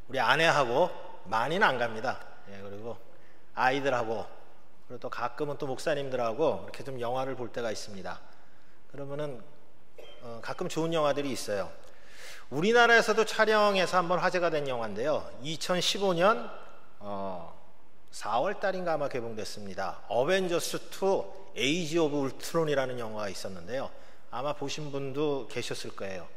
우리 아내하고 많이는 안 갑니다. 그리고 아이들하고, 그리고 또 가끔은 또 목사님들하고 이렇게 좀 영화를 볼 때가 있습니다. 그러면은 가끔 좋은 영화들이 있어요. 우리나라에서도 촬영해서 한번 화제가 된 영화인데요, 2015년 4월 달인가 아마 개봉됐습니다. 어벤져스2 에이지 오브 울트론이라는 영화가 있었는데요, 아마 보신 분도 계셨을 거예요.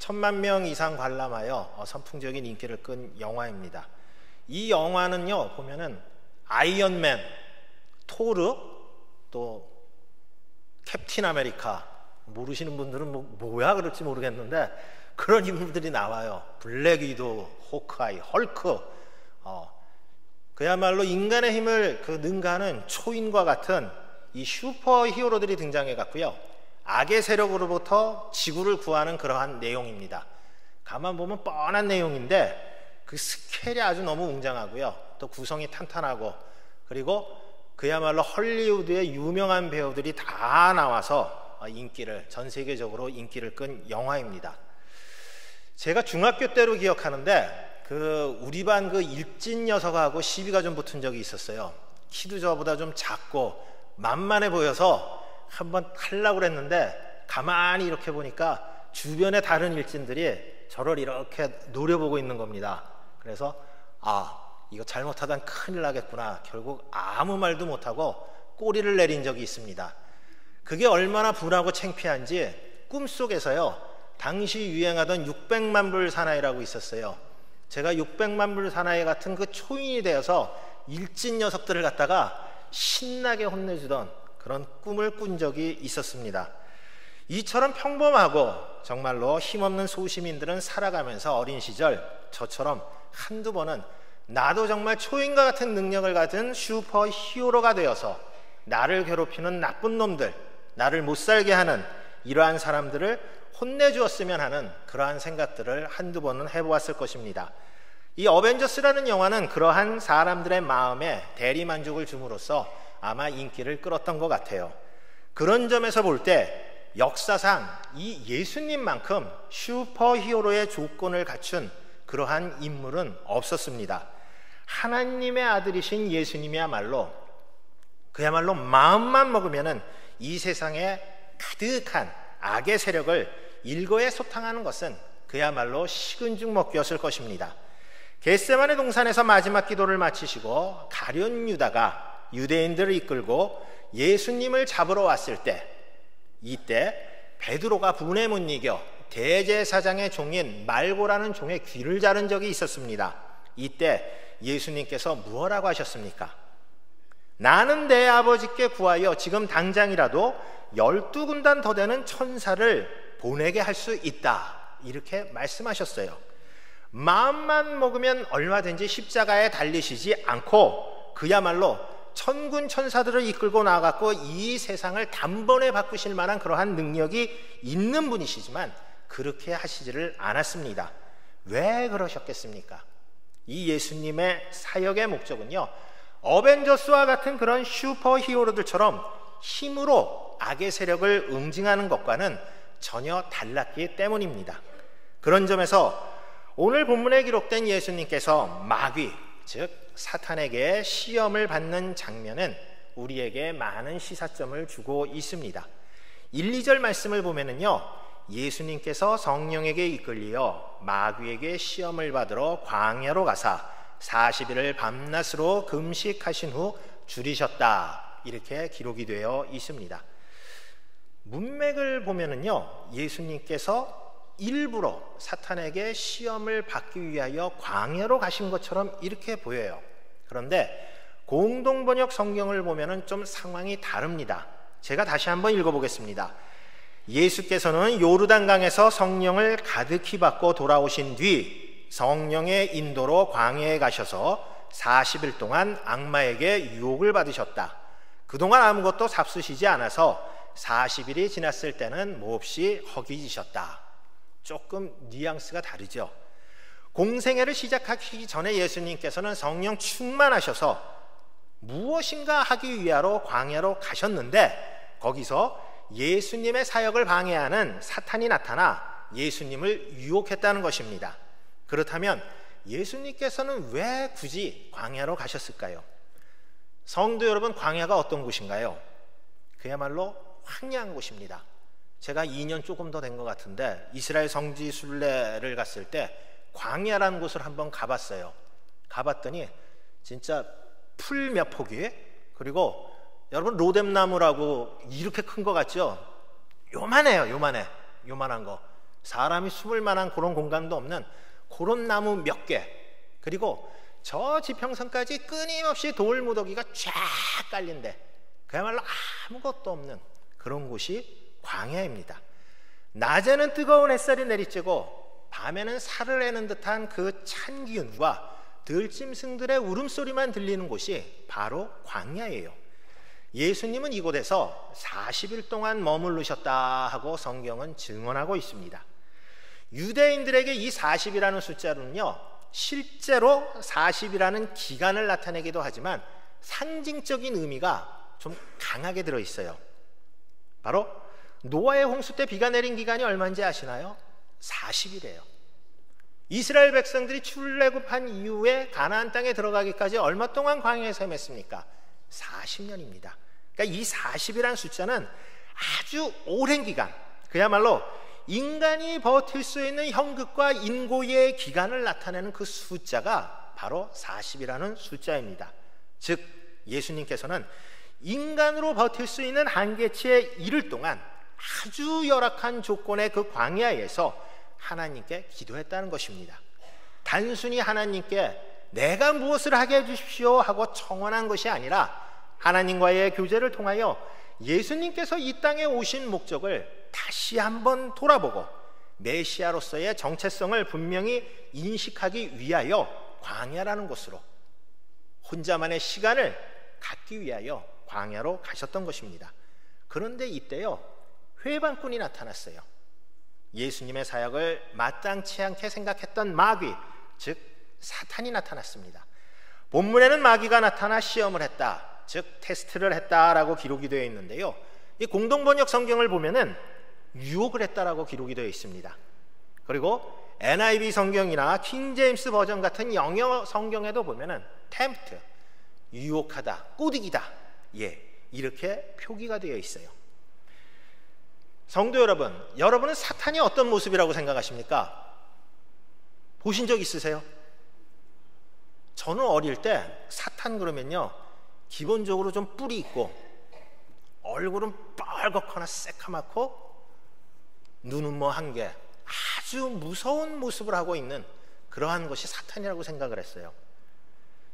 1000만 명 이상 관람하여 선풍적인 인기를 끈 영화입니다. 이 영화는요, 보면은 아이언맨, 토르, 또 캡틴 아메리카, 모르시는 분들은 뭐야 그럴지 모르겠는데 그런 인물들이 나와요. 블랙 위도우, 호크아이, 헐크, 그야말로 인간의 힘을 능가하는 초인과 같은 이 슈퍼 히어로들이 등장해 갔고요, 악의 세력으로부터 지구를 구하는 그러한 내용입니다. 가만 보면 뻔한 내용인데 그 스케일이 아주 너무 웅장하고요, 또 구성이 탄탄하고, 그리고 그야말로 헐리우드의 유명한 배우들이 다 나와서 전 세계적으로 인기를 끈 영화입니다. 제가 중학교 때로 기억하는데 우리 반 일진 녀석하고 시비가 좀 붙은 적이 있었어요. 키도 저보다 좀 작고 만만해 보여서 한번 하려고 그랬는데 가만히 이렇게 보니까 주변에 다른 일진들이 저를 이렇게 노려보고 있는 겁니다. 그래서 이거 잘못하다 큰일 나겠구나. 결국 아무 말도 못하고 꼬리를 내린 적이 있습니다. 그게 얼마나 분하고 창피한지 꿈속에서요, 당시 유행하던 600만 불 사나이라고 있었어요. 제가 600만 불 사나이 같은 그 초인이 되어서 일진 녀석들을 갖다가 신나게 혼내주던 그런 꿈을 꾼 적이 있었습니다. 이처럼 평범하고 정말로 힘없는 소시민들은 살아가면서 어린 시절 저처럼 한두 번은 나도 정말 초인과 같은 능력을 가진 슈퍼 히어로가 되어서 나를 괴롭히는 나쁜 놈들, 나를 못살게 하는 이러한 사람들을 혼내주었으면 하는 그러한 생각들을 한두 번은 해보았을 것입니다. 이 어벤져스라는 영화는 그러한 사람들의 마음에 대리만족을 줌으로써 아마 인기를 끌었던 것 같아요. 그런 점에서 볼 때 역사상 이 예수님만큼 슈퍼 히어로의 조건을 갖춘 그러한 인물은 없었습니다. 하나님의 아들이신 예수님이야말로 그야말로 마음만 먹으면은 이 세상에 가득한 악의 세력을 일거에 소탕하는 것은 그야말로 식은 죽 먹기였을 것입니다. 겟세마네 동산에서 마지막 기도를 마치시고 가룟 유다가 유대인들을 이끌고 예수님을 잡으러 왔을 때, 이때 베드로가 분에 못 이겨 대제사장의 종인 말고라는 종의 귀를 자른 적이 있었습니다. 이때 예수님께서 무엇라고 하셨습니까? 나는 내 아버지께 구하여 지금 당장이라도 12군단 더 되는 천사를 보내게 할 수 있다, 이렇게 말씀하셨어요. 마음만 먹으면 얼마든지 십자가에 달리시지 않고 그야말로 천군 천사들을 이끌고 나아갔고 이 세상을 단번에 바꾸실 만한 그러한 능력이 있는 분이시지만 그렇게 하시지를 않았습니다. 왜 그러셨겠습니까? 이 예수님의 사역의 목적은요, 어벤져스와 같은 그런 슈퍼 히어로들처럼 힘으로 악의 세력을 응징하는 것과는 전혀 달랐기 때문입니다. 그런 점에서 오늘 본문에 기록된 예수님께서 마귀, 즉 사탄에게 시험을 받는 장면은 우리에게 많은 시사점을 주고 있습니다. 1, 2절 말씀을 보면은요, 예수님께서 성령에게 이끌려 마귀에게 시험을 받으러 광야로 가사 40일을 밤낮으로 금식하신 후 줄이셨다, 이렇게 기록이 되어 있습니다. 문맥을 보면은요, 예수님께서 일부러 사탄에게 시험을 받기 위하여 광야로 가신 것처럼 이렇게 보여요. 그런데 공동번역 성경을 보면은 좀 상황이 다릅니다. 제가 다시 한번 읽어보겠습니다. 예수께서는 요르단강에서 성령을 가득히 받고 돌아오신 뒤 성령의 인도로 광야에 가셔서 40일 동안 악마에게 유혹을 받으셨다. 그동안 아무것도 잡수시지 않아서 40일이 지났을 때는 몹시 허기지셨다. 조금 뉘앙스가 다르죠. 공생애를 시작하기 전에 예수님께서는 성령 충만하셔서 무엇인가 하기 위하여 광야로 가셨는데 거기서 예수님의 사역을 방해하는 사탄이 나타나 예수님을 유혹했다는 것입니다. 그렇다면 예수님께서는 왜 굳이 광야로 가셨을까요? 성도 여러분, 광야가 어떤 곳인가요? 그야말로 황량한 곳입니다. 제가 2년 조금 더 된 것 같은데 이스라엘 성지 순례를 갔을 때 광야라는 곳을 한번 가봤어요. 가봤더니 진짜 풀 몇 포기, 그리고 여러분 로뎀나무라고 이렇게 큰 거 같죠? 요만해요. 요만한 거. 사람이 숨을 만한 그런 공간도 없는 그런 나무 몇 개, 그리고 저 지평선까지 끊임없이 돌무더기가 쫙 깔린데 그야말로 아무것도 없는 그런 곳이 광야입니다. 낮에는 뜨거운 햇살이 내리쬐고 밤에는 살을 내는 듯한 그 찬 기운과 들짐승들의 울음소리만 들리는 곳이 바로 광야예요. 예수님은 이곳에서 40일 동안 머무르셨다 하고 성경은 증언하고 있습니다. 유대인들에게 이 40이라는 숫자는요, 실제로 40이라는 기간을 나타내기도 하지만 상징적인 의미가 좀 강하게 들어있어요. 바로 노아의 홍수 때 비가 내린 기간이 얼마인지 아시나요? 40이래요. 이스라엘 백성들이 출애굽한 이후에 가나안 땅에 들어가기까지 얼마 동안 광야에서 헤맸습니까? 40년입니다. 그러니까 이 40이라는 숫자는 아주 오랜 기간, 그야말로 인간이 버틸 수 있는 형극과 인고의 기간을 나타내는 그 숫자가 바로 40이라는 숫자입니다. 즉 예수님께서는 인간으로 버틸 수 있는 한계치에 이를 동안 아주 열악한 조건의 그 광야에서 하나님께 기도했다는 것입니다. 단순히 하나님께 내가 무엇을 하게 해주십시오 하고 청원한 것이 아니라 하나님과의 교제를 통하여 예수님께서 이 땅에 오신 목적을 다시 한번 돌아보고 메시아로서의 정체성을 분명히 인식하기 위하여 광야라는 곳으로 혼자만의 시간을 갖기 위하여 광야로 가셨던 것입니다. 그런데 이때요, 회방꾼이 나타났어요. 예수님의 사역을 마땅치 않게 생각했던 마귀, 즉 사탄이 나타났습니다. 본문에는 마귀가 나타나 시험을 했다, 즉 테스트를 했다라고 기록이 되어 있는데요, 이 공동번역 성경을 보면은 유혹을 했다라고 기록이 되어 있습니다. 그리고 NIV 성경이나 킹제임스 버전 같은 영어 성경에도 보면은 tempt, 유혹하다, 꼬드기다, 이렇게 표기가 되어 있어요. 성도 여러분, 여러분은 사탄이 어떤 모습이라고 생각하십니까? 보신 적 있으세요? 저는 어릴 때 사탄 그러면요, 기본적으로 좀 뿔이 있고 얼굴은 빨갛거나 새카맣고 눈은 뭐 한 개, 아주 무서운 모습을 하고 있는 그러한 것이 사탄이라고 생각을 했어요.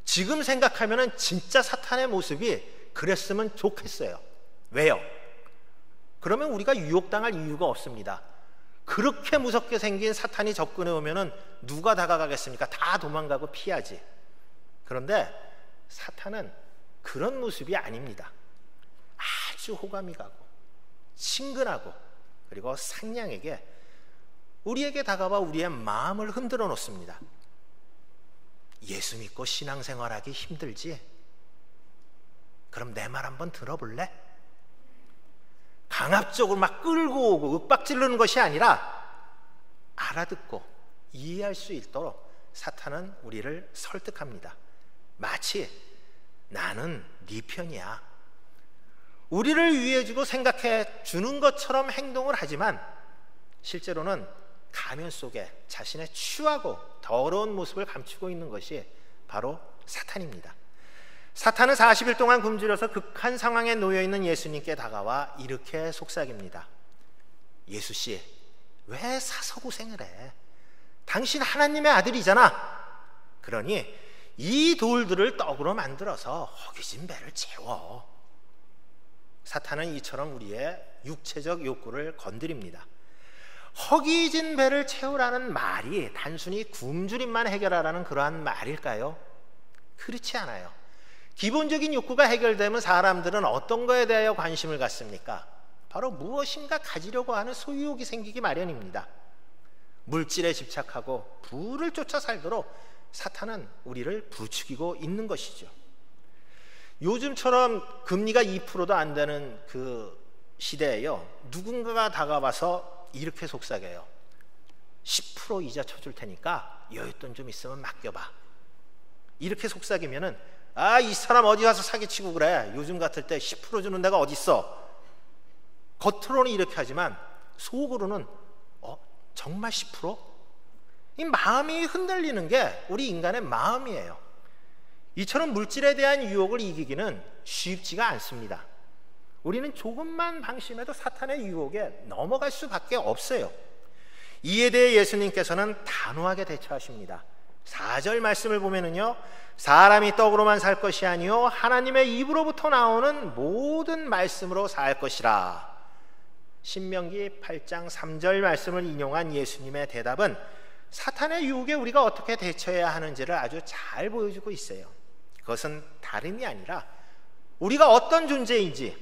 지금 생각하면 진짜 사탄의 모습이 그랬으면 좋겠어요. 왜요? 그러면 우리가 유혹당할 이유가 없습니다. 그렇게 무섭게 생긴 사탄이 접근해 오면은 누가 다가가겠습니까? 다 도망가고 피하지. 그런데 사탄은 그런 모습이 아닙니다. 아주 호감이 가고 친근하고 그리고 상냥하게 우리에게 다가와 우리의 마음을 흔들어 놓습니다. 예수 믿고 신앙생활하기 힘들지? 그럼 내 말 한번 들어볼래? 강압적으로 막 끌고 오고 윽박지르는 것이 아니라 알아듣고 이해할 수 있도록 사탄은 우리를 설득합니다. 마치 나는 네 편이야, 우리를 위해주고 생각해 주는 것처럼 행동을 하지만 실제로는 가면 속에 자신의 추하고 더러운 모습을 감추고 있는 것이 바로 사탄입니다. 사탄은 40일 동안 굶주려서 극한 상황에 놓여있는 예수님께 다가와 이렇게 속삭입니다. 예수씨, 왜 사서 고생을 해? 당신 하나님의 아들이잖아. 그러니 이 돌들을 떡으로 만들어서 허기진 배를 채워. 사탄은 이처럼 우리의 육체적 욕구를 건드립니다. 허기진 배를 채우라는 말이 단순히 굶주림만 해결하라는 그러한 말일까요? 그렇지 않아요. 기본적인 욕구가 해결되면 사람들은 어떤 거에 대하여 관심을 갖습니까? 바로 무엇인가 가지려고 하는 소유욕이 생기기 마련입니다. 물질에 집착하고 부를 쫓아 살도록 사탄은 우리를 부추기고 있는 것이죠. 요즘처럼 금리가 2%도 안 되는 그 시대에요, 누군가가 다가와서 이렇게 속삭여요. 10% 이자 쳐줄 테니까 여윳돈 좀 있으면 맡겨봐. 이렇게 속삭이면은 이 사람 어디 가서 사기치고 그래. 요즘 같을 때 10% 주는 데가 어딨어. 겉으로는 이렇게 하지만 속으로는 정말 10%? 이 마음이 흔들리는 게 우리 인간의 마음이에요. 이처럼 물질에 대한 유혹을 이기기는 쉽지가 않습니다. 우리는 조금만 방심해도 사탄의 유혹에 넘어갈 수밖에 없어요. 이에 대해 예수님께서는 단호하게 대처하십니다. 4절 말씀을 보면은요, 사람이 떡으로만 살 것이 아니요 하나님의 입으로부터 나오는 모든 말씀으로 살 것이라. 신명기 8장 3절 말씀을 인용한 예수님의 대답은 사탄의 유혹에 우리가 어떻게 대처해야 하는지를 아주 잘 보여주고 있어요. 그것은 다름이 아니라 우리가 어떤 존재인지,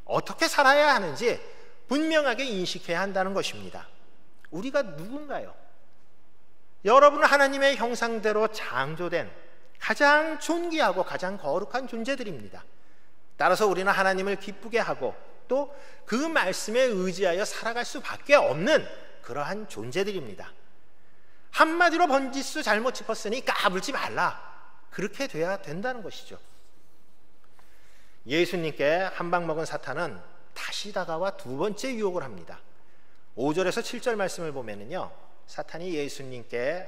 어떻게 살아야 하는지 분명하게 인식해야 한다는 것입니다. 우리가 누군가요? 여러분은 하나님의 형상대로 창조된 가장 존귀하고 가장 거룩한 존재들입니다. 따라서 우리는 하나님을 기쁘게 하고 또 그 말씀에 의지하여 살아갈 수밖에 없는 그러한 존재들입니다. 한마디로 번지수 잘못 짚었으니 까불지 말라. 그렇게 돼야 된다는 것이죠. 예수님께 한 방 먹은 사탄은 다시 다가와 두 번째 유혹을 합니다. 5절에서 7절 말씀을 보면은요, 사탄이 예수님께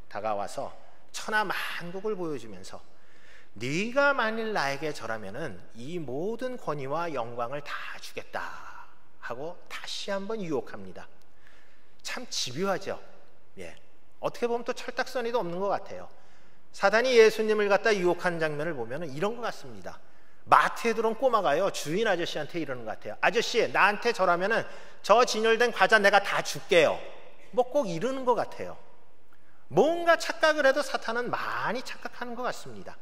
다가와서 천하 만국을 보여주면서 네가 만일 나에게 절하면은 이 모든 권위와 영광을 다 주겠다 하고 다시 한번 유혹합니다. 참 집요하죠. 어떻게 보면 또 철딱서니도 없는 것 같아요. 사탄이 예수님을 갖다 유혹한 장면을 보면은 이런 것 같습니다. 마트에 들어온 꼬마가요, 주인 아저씨한테 이러는 것 같아요. 아저씨, 나한테 절하면은 저 진열된 과자 내가 다 줄게요. 뭐 꼭 이러는 것 같아요. 뭔가 착각을 해도 사탄은 많이 착각하는 것 같습니다.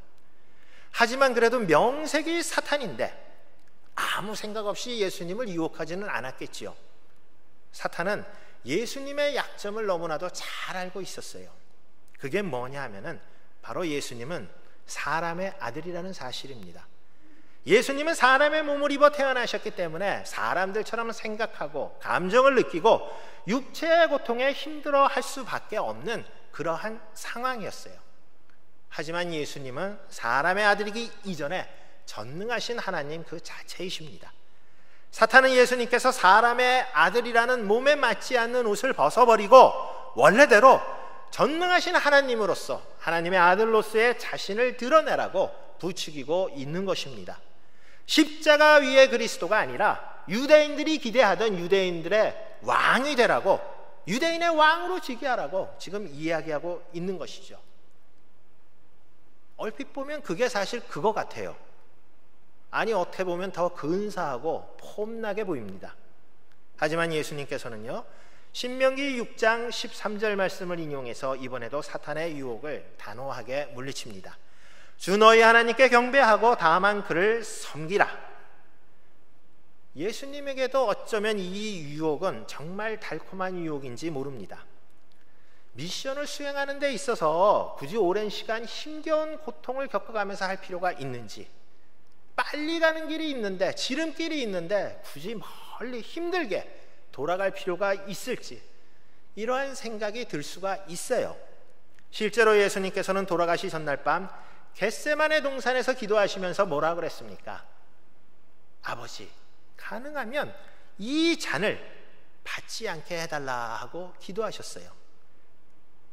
하지만 그래도 명색이 사탄인데 아무 생각 없이 예수님을 유혹하지는 않았겠지요. 사탄은 예수님의 약점을 너무나도 잘 알고 있었어요. 그게 뭐냐 하면은 바로 예수님은 사람의 아들이라는 사실입니다. 예수님은 사람의 몸을 입어 태어나셨기 때문에 사람들처럼 생각하고 감정을 느끼고 육체의 고통에 힘들어 할 수밖에 없는 그러한 상황이었어요. 하지만 예수님은 사람의 아들이기 이전에 전능하신 하나님 그 자체이십니다. 사탄은 예수님께서 사람의 아들이라는 몸에 맞지 않는 옷을 벗어버리고 원래대로 전능하신 하나님으로서, 하나님의 아들로서의 자신을 드러내라고 부추기고 있는 것입니다. 십자가 위의 그리스도가 아니라 유대인들이 기대하던 유대인들의 왕이 되라고, 유대인의 왕으로 즉위하라고 지금 이야기하고 있는 것이죠. 얼핏 보면 그게 사실 그거 같아요. 아니, 어떻게 보면 더 근사하고 폼나게 보입니다. 하지만 예수님께서는요, 신명기 6장 13절 말씀을 인용해서 이번에도 사탄의 유혹을 단호하게 물리칩니다. 주 너희 하나님께 경배하고 다만 그를 섬기라. 예수님에게도 어쩌면 이 유혹은 정말 달콤한 유혹인지 모릅니다. 미션을 수행하는 데 있어서 굳이 오랜 시간 힘겨운 고통을 겪어가면서 할 필요가 있는지, 빨리 가는 길이 있는데, 지름길이 있는데 굳이 멀리 힘들게 돌아갈 필요가 있을지, 이러한 생각이 들 수가 있어요. 실제로 예수님께서는 돌아가시 전날 밤 겟세마네 동산에서 기도하시면서 뭐라 그랬습니까? 아버지, 가능하면 이 잔을 받지 않게 해달라 하고 기도하셨어요.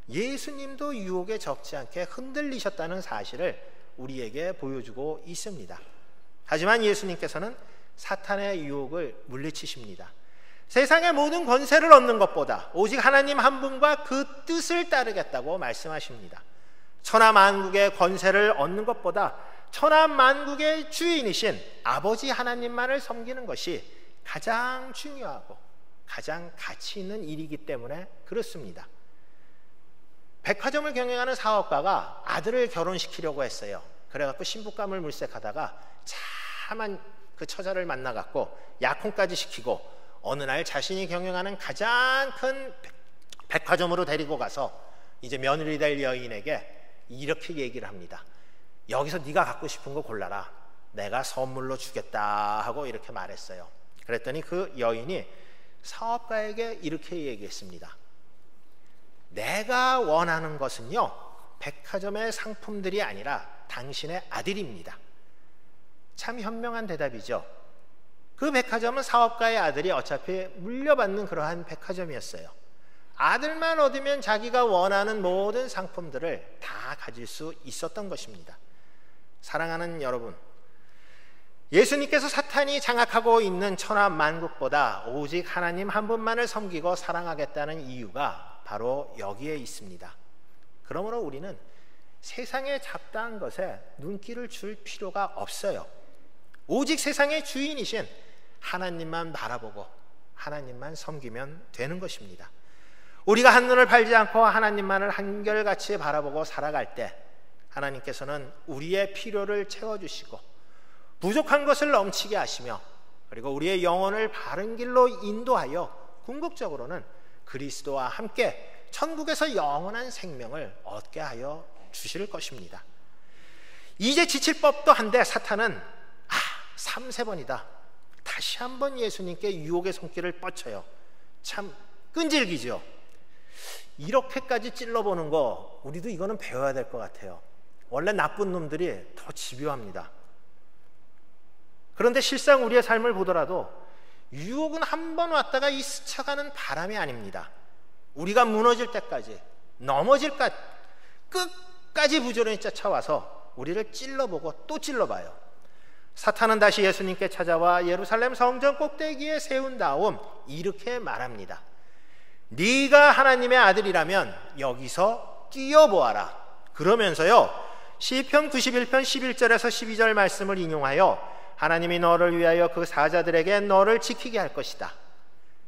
예수님도 유혹에 적지 않게 흔들리셨다는 사실을 우리에게 보여주고 있습니다. 하지만 예수님께서는 사탄의 유혹을 물리치십니다. 세상의 모든 권세를 얻는 것보다 오직 하나님 한 분과 그 뜻을 따르겠다고 말씀하십니다. 천하 만국의 권세를 얻는 것보다 천하 만국의 주인이신 아버지 하나님만을 섬기는 것이 가장 중요하고 가장 가치 있는 일이기 때문에 그렇습니다. 백화점을 경영하는 사업가가 아들을 결혼시키려고 했어요. 그래갖고 신부감을 물색하다가 참한 그 처자를 만나갖고 약혼까지 시키고 어느 날 자신이 경영하는 가장 큰 백화점으로 데리고 가서 이제 며느리 될 여인에게 이렇게 얘기를 합니다. 여기서 네가 갖고 싶은 거 골라라. 내가 선물로 주겠다 하고 이렇게 말했어요. 그랬더니 그 여인이 사업가에게 이렇게 얘기했습니다. 내가 원하는 것은요, 백화점의 상품들이 아니라 당신의 아들입니다. 참 현명한 대답이죠. 그 백화점은 사업가의 아들이 어차피 물려받는 그러한 백화점이었어요. 아들만 얻으면 자기가 원하는 모든 상품들을 다 가질 수 있었던 것입니다. 사랑하는 여러분, 예수님께서 사탄이 장악하고 있는 천하 만국보다 오직 하나님 한 분만을 섬기고 사랑하겠다는 이유가 바로 여기에 있습니다. 그러므로 우리는 세상의 잡다한 것에 눈길을 줄 필요가 없어요. 오직 세상의 주인이신 하나님만 바라보고 하나님만 섬기면 되는 것입니다. 우리가 한눈을 팔지 않고 하나님만을 한결같이 바라보고 살아갈 때 하나님께서는 우리의 필요를 채워주시고 부족한 것을 넘치게 하시며, 그리고 우리의 영혼을 바른 길로 인도하여 궁극적으로는 그리스도와 함께 천국에서 영원한 생명을 얻게 하여 주실 것입니다. 이제 지칠 법도 한데 사탄은 3-4번이다 다시 한번 예수님께 유혹의 손길을 뻗쳐요. 참 끈질기죠. 이렇게까지 찔러보는 거 우리도 이거는 배워야 될 것 같아요. 원래 나쁜 놈들이 더 집요합니다. 그런데 실상 우리의 삶을 보더라도 유혹은 한 번 왔다가 이 스쳐가는 바람이 아닙니다. 우리가 무너질 때까지, 넘어질까 끝까지 부지런히 쫓아와서 우리를 찔러보고 또 찔러봐요. 사탄은 다시 예수님께 찾아와 예루살렘 성전 꼭대기에 세운 다음 이렇게 말합니다. 네가 하나님의 아들이라면 여기서 뛰어보아라. 그러면서요, 시편 91편 11절에서 12절 말씀을 인용하여 하나님이 너를 위하여 그 사자들에게 너를 지키게 할 것이다.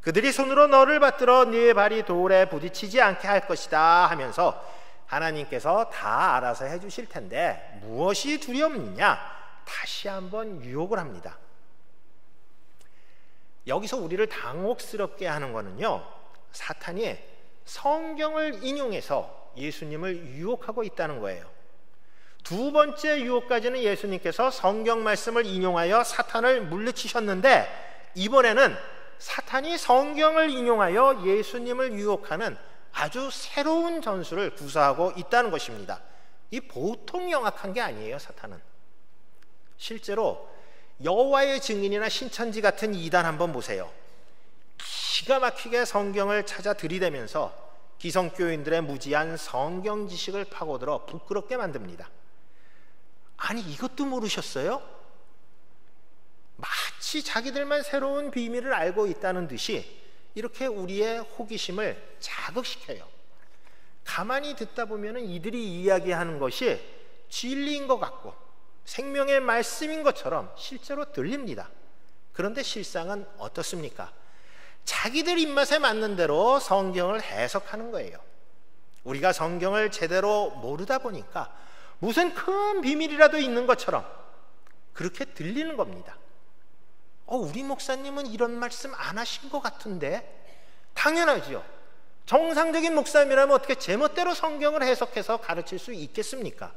그들이 손으로 너를 받들어 네 발이 돌에 부딪히지 않게 할 것이다 하면서 하나님께서 다 알아서 해주실 텐데 무엇이 두렵느냐? 다시 한번 유혹을 합니다. 여기서 우리를 당혹스럽게 하는 거는요, 사탄이 성경을 인용해서 예수님을 유혹하고 있다는 거예요. 두 번째 유혹까지는 예수님께서 성경 말씀을 인용하여 사탄을 물리치셨는데, 이번에는 사탄이 성경을 인용하여 예수님을 유혹하는 아주 새로운 전술을 구사하고 있다는 것입니다. 이 보통 영악한 게 아니에요. 사탄은 실제로 여호와의 증인이나 신천지 같은 이단 한번 보세요. 기가 막히게 성경을 찾아 들이대면서 기성교인들의 무지한 성경 지식을 파고들어 부끄럽게 만듭니다. 아니, 이것도 모르셨어요? 마치 자기들만 새로운 비밀을 알고 있다는 듯이 이렇게 우리의 호기심을 자극시켜요. 가만히 듣다 보면 이들이 이야기하는 것이 진리인 것 같고 생명의 말씀인 것처럼 실제로 들립니다. 그런데 실상은 어떻습니까? 자기들 입맛에 맞는 대로 성경을 해석하는 거예요. 우리가 성경을 제대로 모르다 보니까 무슨 큰 비밀이라도 있는 것처럼 그렇게 들리는 겁니다. 우리 목사님은 이런 말씀 안 하신 것 같은데? 당연하지요. 정상적인 목사님이라면 어떻게 제멋대로 성경을 해석해서 가르칠 수 있겠습니까?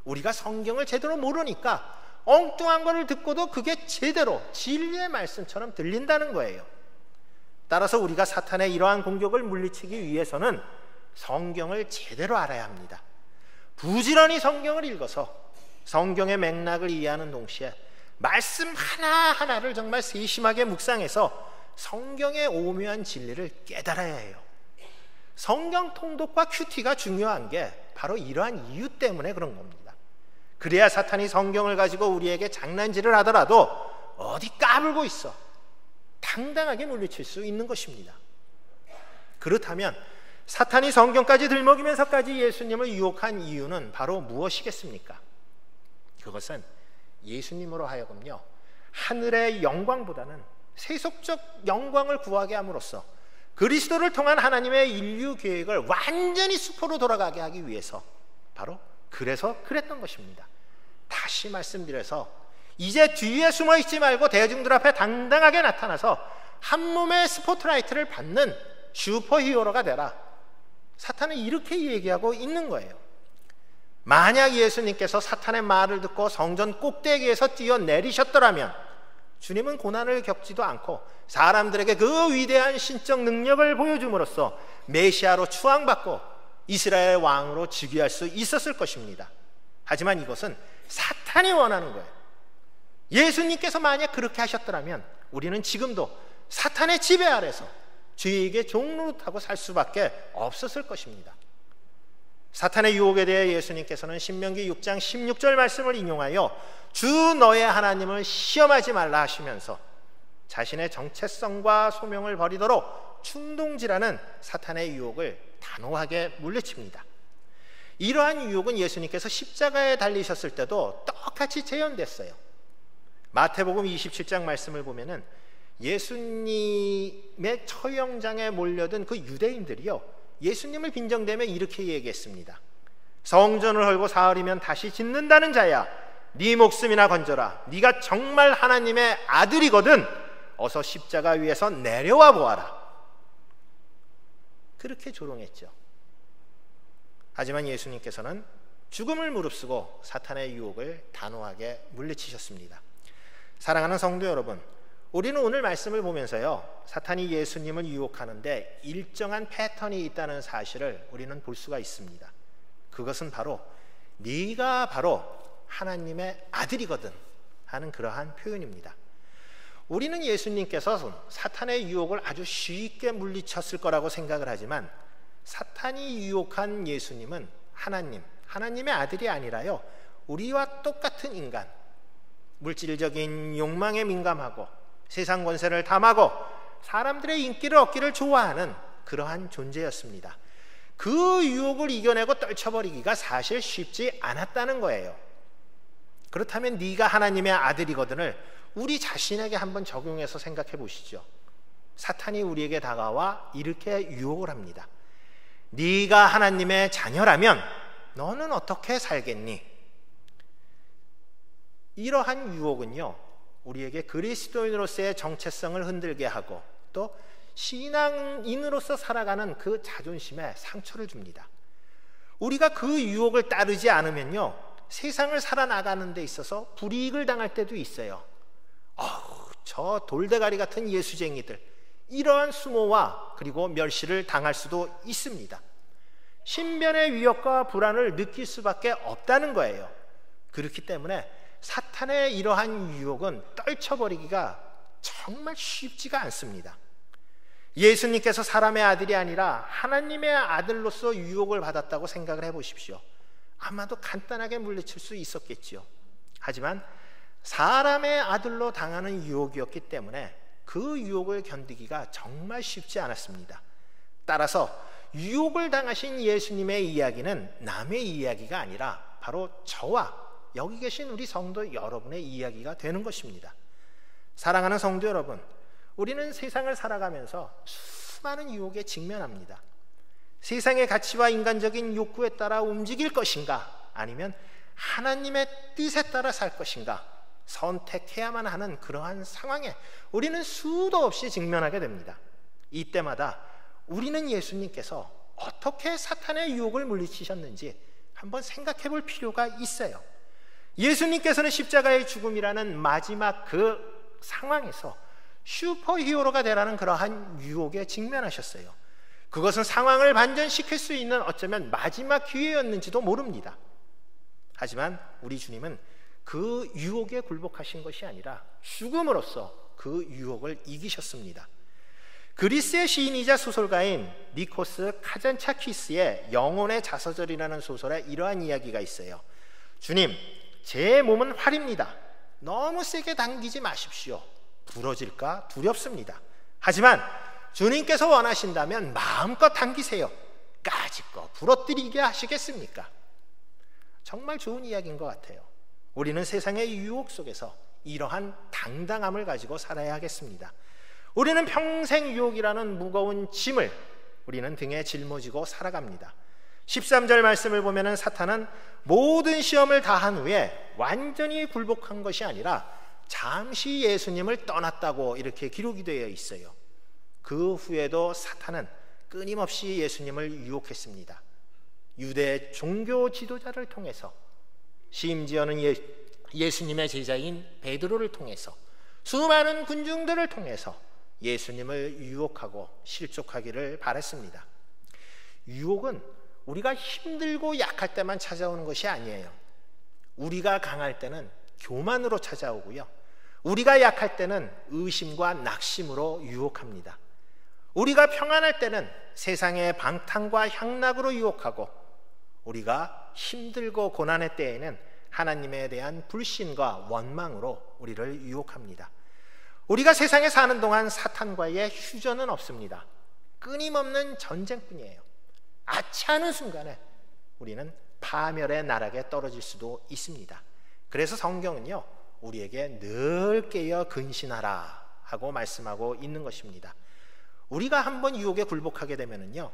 우리가 성경을 제대로 모르니까 엉뚱한 거를 듣고도 그게 제대로 진리의 말씀처럼 들린다는 거예요. 따라서 우리가 사탄의 이러한 공격을 물리치기 위해서는 성경을 제대로 알아야 합니다. 부지런히 성경을 읽어서 성경의 맥락을 이해하는 동시에 말씀 하나하나를 정말 세심하게 묵상해서 성경의 오묘한 진리를 깨달아야 해요. 성경 통독과 큐티가 중요한 게 바로 이러한 이유 때문에 그런 겁니다. 그래야 사탄이 성경을 가지고 우리에게 장난질을 하더라도 어디 까불고 있어 당당하게 물리칠 수 있는 것입니다. 그렇다면 사탄이 성경까지 들먹이면서까지 예수님을 유혹한 이유는 바로 무엇이겠습니까? 그것은 예수님으로 하여금요, 하늘의 영광보다는 세속적 영광을 구하게 함으로써 그리스도를 통한 하나님의 인류 계획을 완전히 수포로 돌아가게 하기 위해서, 바로 그래서 그랬던 것입니다. 다시 말씀드려서 이제 뒤에 숨어 있지 말고 대중들 앞에 당당하게 나타나서 한 몸의 스포트라이트를 받는 슈퍼히어로가 되라. 사탄은 이렇게 얘기하고 있는 거예요. 만약 예수님께서 사탄의 말을 듣고 성전 꼭대기에서 뛰어내리셨더라면 주님은 고난을 겪지도 않고 사람들에게 그 위대한 신적 능력을 보여줌으로써 메시아로 추앙받고 이스라엘 왕으로 즉위할 수 있었을 것입니다. 하지만 이것은 사탄이 원하는 거예요. 예수님께서 만약 그렇게 하셨더라면 우리는 지금도 사탄의 지배 아래서 죄에게 종노릇하고 살 수밖에 없었을 것입니다. 사탄의 유혹에 대해 예수님께서는 신명기 6장 16절 말씀을 인용하여 주 너의 하나님을 시험하지 말라 하시면서 자신의 정체성과 소명을 버리도록 충동질하는 사탄의 유혹을 단호하게 물리칩니다. 이러한 유혹은 예수님께서 십자가에 달리셨을 때도 똑같이 재현됐어요. 마태복음 27장 말씀을 보면은 예수님의 처형장에 몰려든 그 유대인들이요, 예수님을 빈정대며 이렇게 얘기했습니다. 성전을 헐고 사흘이면 다시 짓는다는 자야, 네 목숨이나 건져라. 네가 정말 하나님의 아들이거든 어서 십자가 위에서 내려와 보아라. 그렇게 조롱했죠. 하지만 예수님께서는 죽음을 무릅쓰고 사탄의 유혹을 단호하게 물리치셨습니다. 사랑하는 성도 여러분, 우리는 오늘 말씀을 보면서요, 사탄이 예수님을 유혹하는데 일정한 패턴이 있다는 사실을 우리는 볼 수가 있습니다. 그것은 바로 네가 바로 하나님의 아들이거든 하는 그러한 표현입니다. 우리는 예수님께서 사탄의 유혹을 아주 쉽게 물리쳤을 거라고 생각을 하지만 사탄이 유혹한 예수님은 하나님의 아들이 아니라요, 우리와 똑같은 인간, 물질적인 욕망에 민감하고 세상 권세를 탐하고 사람들의 인기를 얻기를 좋아하는 그러한 존재였습니다. 그 유혹을 이겨내고 떨쳐버리기가 사실 쉽지 않았다는 거예요. 그렇다면 네가 하나님의 아들이거든을 우리 자신에게 한번 적용해서 생각해 보시죠. 사탄이 우리에게 다가와 이렇게 유혹을 합니다. 네가 하나님의 자녀라면 너는 어떻게 살겠니? 이러한 유혹은요, 우리에게 그리스도인으로서의 정체성을 흔들게 하고 또 신앙인으로서 살아가는 그 자존심에 상처를 줍니다. 우리가 그 유혹을 따르지 않으면요, 세상을 살아나가는 데 있어서 불이익을 당할 때도 있어요. 저 돌대가리 같은 예수쟁이들, 이러한 수모와 그리고 멸시를 당할 수도 있습니다. 신변의 위협과 불안을 느낄 수밖에 없다는 거예요. 그렇기 때문에 사탄의 이러한 유혹은 떨쳐버리기가 정말 쉽지가 않습니다. 예수님께서 사람의 아들이 아니라 하나님의 아들로서 유혹을 받았다고 생각을 해보십시오. 아마도 간단하게 물리칠 수 있었겠지요. 하지만 사람의 아들로 당하는 유혹이었기 때문에 그 유혹을 견디기가 정말 쉽지 않았습니다. 따라서 유혹을 당하신 예수님의 이야기는 남의 이야기가 아니라 바로 저와 여기 계신 우리 성도 여러분의 이야기가 되는 것입니다. 사랑하는 성도 여러분, 우리는 세상을 살아가면서 수많은 유혹에 직면합니다. 세상의 가치와 인간적인 욕구에 따라 움직일 것인가, 아니면 하나님의 뜻에 따라 살 것인가 선택해야만 하는 그러한 상황에 우리는 수도 없이 직면하게 됩니다. 이때마다 우리는 예수님께서 어떻게 사탄의 유혹을 물리치셨는지 한번 생각해 볼 필요가 있어요. 예수님께서는 십자가의 죽음이라는 마지막 그 상황에서 슈퍼히어로가 되라는 그러한 유혹에 직면하셨어요. 그것은 상황을 반전시킬 수 있는 어쩌면 마지막 기회였는지도 모릅니다. 하지만 우리 주님은 그 유혹에 굴복하신 것이 아니라 죽음으로써 그 유혹을 이기셨습니다. 그리스의 시인이자 소설가인 니코스 카잔차키스의 영혼의 자서전이라는 소설에 이러한 이야기가 있어요. 주님, 제 몸은 활입니다. 너무 세게 당기지 마십시오. 부러질까 두렵습니다. 하지만 주님께서 원하신다면 마음껏 당기세요. 까짓거 부러뜨리게 하시겠습니까? 정말 좋은 이야기인 것 같아요. 우리는 세상의 유혹 속에서 이러한 당당함을 가지고 살아야 하겠습니다. 우리는 평생 유혹이라는 무거운 짐을 우리는 등에 짊어지고 살아갑니다. 13절 말씀을 보면 사탄은 모든 시험을 다한 후에 완전히 굴복한 것이 아니라 잠시 예수님을 떠났다고 이렇게 기록이 되어 있어요. 그 후에도 사탄은 끊임없이 예수님을 유혹했습니다. 유대 종교 지도자를 통해서, 심지어는 예수님의 제자인 베드로를 통해서, 수많은 군중들을 통해서 예수님을 유혹하고 실족하기를 바랬습니다. 유혹은 우리가 힘들고 약할 때만 찾아오는 것이 아니에요. 우리가 강할 때는 교만으로 찾아오고요, 우리가 약할 때는 의심과 낙심으로 유혹합니다. 우리가 평안할 때는 세상의 방탕과 향락으로 유혹하고, 우리가 힘들고 고난의 때에는 하나님에 대한 불신과 원망으로 우리를 유혹합니다. 우리가 세상에 사는 동안 사탄과의 휴전은 없습니다. 끊임없는 전쟁뿐이에요. 아차하는 순간에 우리는 파멸의 나락에 떨어질 수도 있습니다. 그래서 성경은요, 우리에게 늘 깨어 근신하라 하고 말씀하고 있는 것입니다. 우리가 한번 유혹에 굴복하게 되면은요,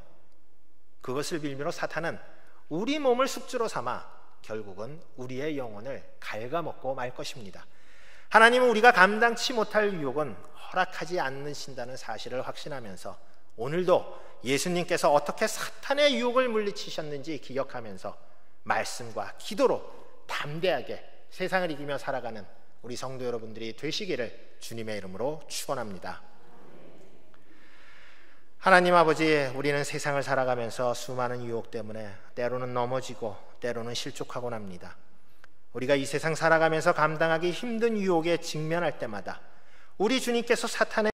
그것을 빌미로 사탄은 우리 몸을 숙주로 삼아 결국은 우리의 영혼을 갉아먹고 말 것입니다. 하나님은 우리가 감당치 못할 유혹은 허락하지 않으신다는 사실을 확신하면서 오늘도 예수님께서 어떻게 사탄의 유혹을 물리치셨는지 기억하면서 말씀과 기도로 담대하게 세상을 이기며 살아가는 우리 성도 여러분들이 되시기를 주님의 이름으로 축원합니다. 하나님 아버지, 우리는 세상을 살아가면서 수많은 유혹 때문에 때로는 넘어지고 때로는 실족하곤 합니다. 우리가 이 세상 살아가면서 감당하기 힘든 유혹에 직면할 때마다 우리 주님께서 사탄의